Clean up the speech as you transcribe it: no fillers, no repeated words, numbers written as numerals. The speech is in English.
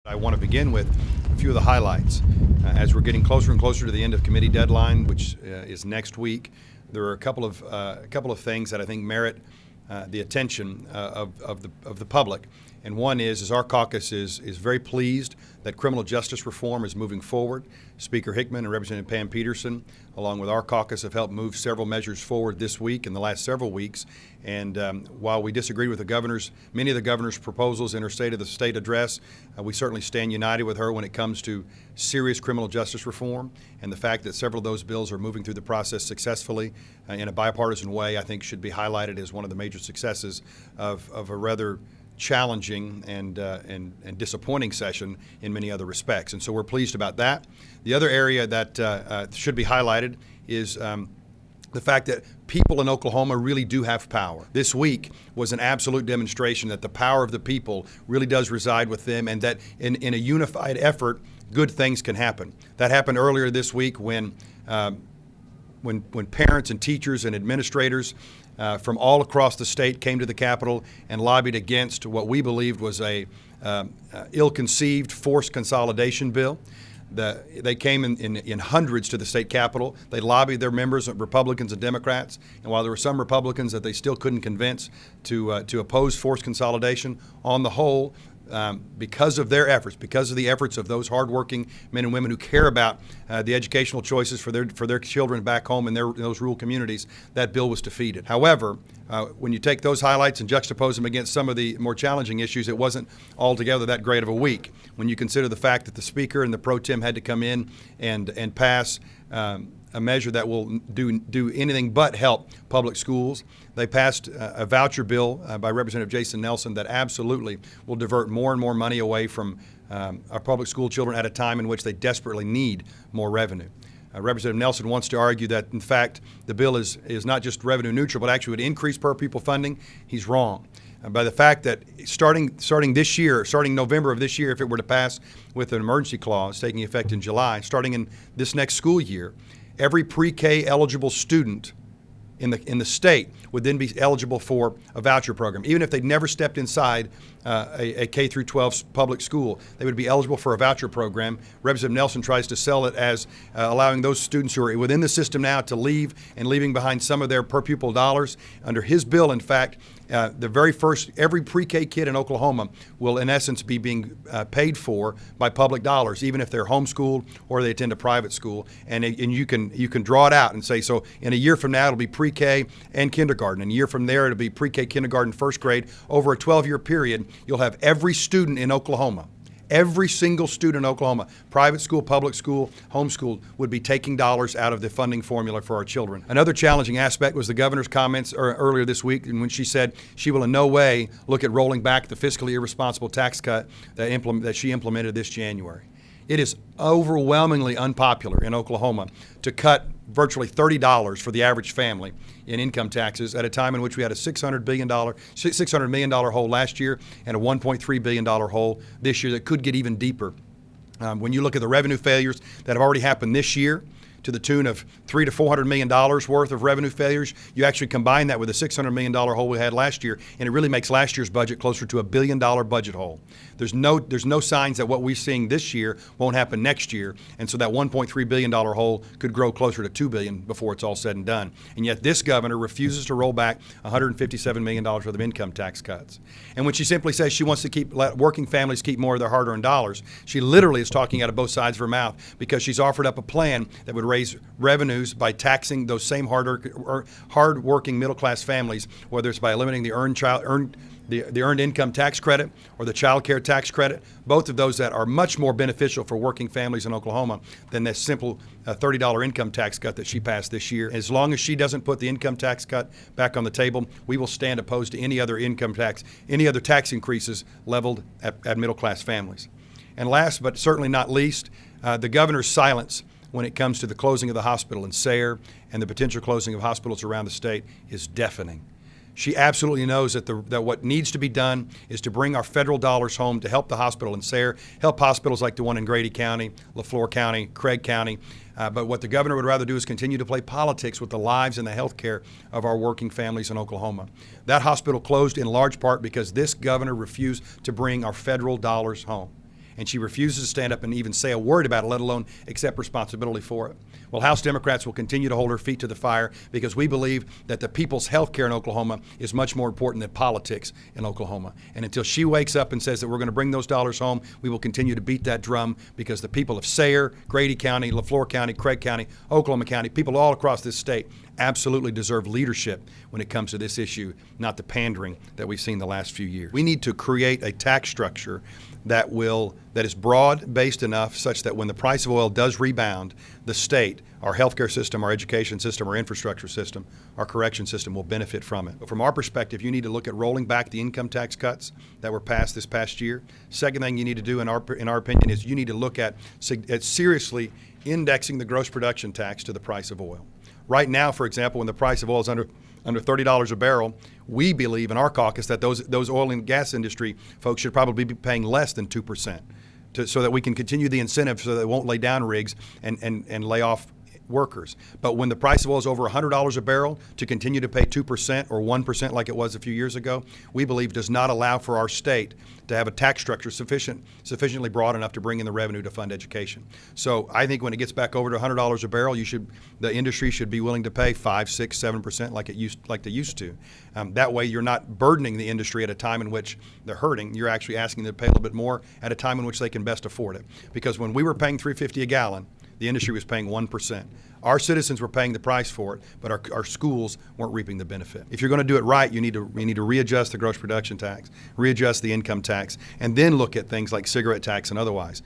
I want to begin with a few of the highlights. As we're getting closer and closer to the end of committee deadline, which is next week, there are a couple of things that I think merit the attention of the public. And one is our caucus is very pleased that criminal justice reform is moving forward. Speaker Hickman and Representative Pam Peterson, along with our caucus, have helped move several measures forward this week and the last several weeks. And while we disagree with many of the governor's proposals in her State of the State address, we certainly stand united with her when it comes to serious criminal justice reform. And the fact that several of those bills are moving through the process successfully in a bipartisan way, I think should be highlighted as one of the major successes of a rather challenging and disappointing session in many other respects. And so we're pleased about that. The other area that should be highlighted is the fact that people in Oklahoma really do have power. This week was an absolute demonstration that the power of the people really does reside with them, and that in a unified effort, good things can happen. That happened earlier this week when parents and teachers and administrators from all across the state came to the Capitol and lobbied against what we believed was a ill-conceived forced consolidation bill. They came in hundreds to the state Capitol. They lobbied their members, Republicans and Democrats, and while there were some Republicans that they still couldn't convince to oppose forced consolidation, on the whole, because of their efforts, because of the efforts of those hardworking men and women who care about the educational choices for their children back home in those rural communities, that bill was defeated. However, when you take those highlights and juxtapose them against some of the more challenging issues, it wasn't altogether that great of a week. When you consider the fact that the Speaker and the Pro Tem had to come in and pass a measure that will do anything but help public schools. They passed a voucher bill by Representative Jason Nelson that absolutely will divert more and more money away from our public school children at a time in which they desperately need more revenue. Representative Nelson wants to argue that, in fact, the bill is not just revenue neutral, but actually would increase per pupil funding. He's wrong. By the fact that starting November of this year, if it were to pass with an emergency clause taking effect in July, starting in this next school year, every pre-K eligible student in the state would then be eligible for a voucher program. Even if they'd never stepped inside a K through 12 public school, they would be eligible for a voucher program. Representative Nelson tries to sell it as allowing those students who are within the system now to leave and leaving behind some of their per pupil dollars. Under his bill, in fact, every pre-K kid in Oklahoma will in essence be being paid for by public dollars, even if they're homeschooled or they attend a private school. And you can draw it out and say, so in a year from now it'll be pre-K and kindergarten, and a year from there it'll be pre-K, kindergarten, first grade. Over a 12-year period, you'll have every student in Oklahoma, every single student in Oklahoma, private school, public school, homeschooled, would be taking dollars out of the funding formula for our children. Another challenging aspect was the governor's comments earlier this week, when she said she will in no way look at rolling back the fiscally irresponsible tax cut that she implemented this January. It is overwhelmingly unpopular in Oklahoma to cut virtually $30 for the average family in income taxes at a time in which we had a $600 million hole last year and a $1.3 billion hole this year that could get even deeper. When you look at the revenue failures that have already happened this year, to the tune of $300 to $400 million worth of revenue failures, you actually combine that with a $600 million hole we had last year, and it really makes last year's budget closer to $1 billion budget hole. There's no signs that what we're seeing this year won't happen next year, and so that $1.3 billion hole could grow closer to $2 billion before it's all said and done. And yet this governor refuses to roll back $157 million worth of income tax cuts. And when she simply says she wants to let working families keep more of their hard-earned dollars, she literally is talking out of both sides of her mouth, because she's offered up a plan that would raise revenues by taxing those same hard-working middle-class families, whether it's by eliminating the earned income tax credit or the child care tax credit, both of those that are much more beneficial for working families in Oklahoma than that simple $30 income tax cut that she passed this year. As long as she doesn't put the income tax cut back on the table, we will stand opposed to any other tax increases leveled at middle-class families. And last but certainly not least, the governor's silence when it comes to the closing of the hospital in Sayre and the potential closing of hospitals around the state is deafening. She absolutely knows that what needs to be done is to bring our federal dollars home to help the hospital in Sayre, help hospitals like the one in Grady County, LaFleur County, Craig County. But what the governor would rather do is continue to play politics with the lives and the health care of our working families in Oklahoma. That hospital closed in large part because this governor refused to bring our federal dollars home. and she refuses to stand up and even say a word about it, let alone accept responsibility for it. Well, House Democrats will continue to hold her feet to the fire because we believe that the people's health care in Oklahoma is much more important than politics in Oklahoma. And until she wakes up and says that we're going to bring those dollars home, we will continue to beat that drum, because the people of Sayre, Grady County, LaFleur County, Craig County, Oklahoma County, people all across this state absolutely deserve leadership when it comes to this issue, not the pandering that we've seen the last few years. We need to create a tax structure that is broad-based enough such that when the price of oil does rebound, the state, our healthcare system, our education system, our infrastructure system, our correction system will benefit from it. But from our perspective, you need to look at rolling back the income tax cuts that were passed this past year. Second thing you need to do, in our opinion, is you need to look at seriously indexing the gross production tax to the price of oil. Right now, for example, when the price of oil is under $30 a barrel, we believe in our caucus that those oil and gas industry folks should probably be paying less than 2%, so that we can continue the incentive so that they won't lay down rigs and lay off workers. But when the price of oil is over $100 a barrel, to continue to pay 2% or 1% like it was a few years ago, we believe does not allow for our state to have a tax structure sufficiently broad enough to bring in the revenue to fund education. So I think when it gets back over to $100 a barrel, the industry should be willing to pay 5, 6, 7% like they used to. That way you're not burdening the industry at a time in which they're hurting. You're actually asking them to pay a little bit more at a time in which they can best afford it. Because when we were paying $3.50 a gallon, the industry was paying 1%. Our citizens were paying the price for it, but our schools weren't reaping the benefit. If you're going to do it right, you need to readjust the gross production tax, readjust the income tax, and then look at things like cigarette tax and otherwise.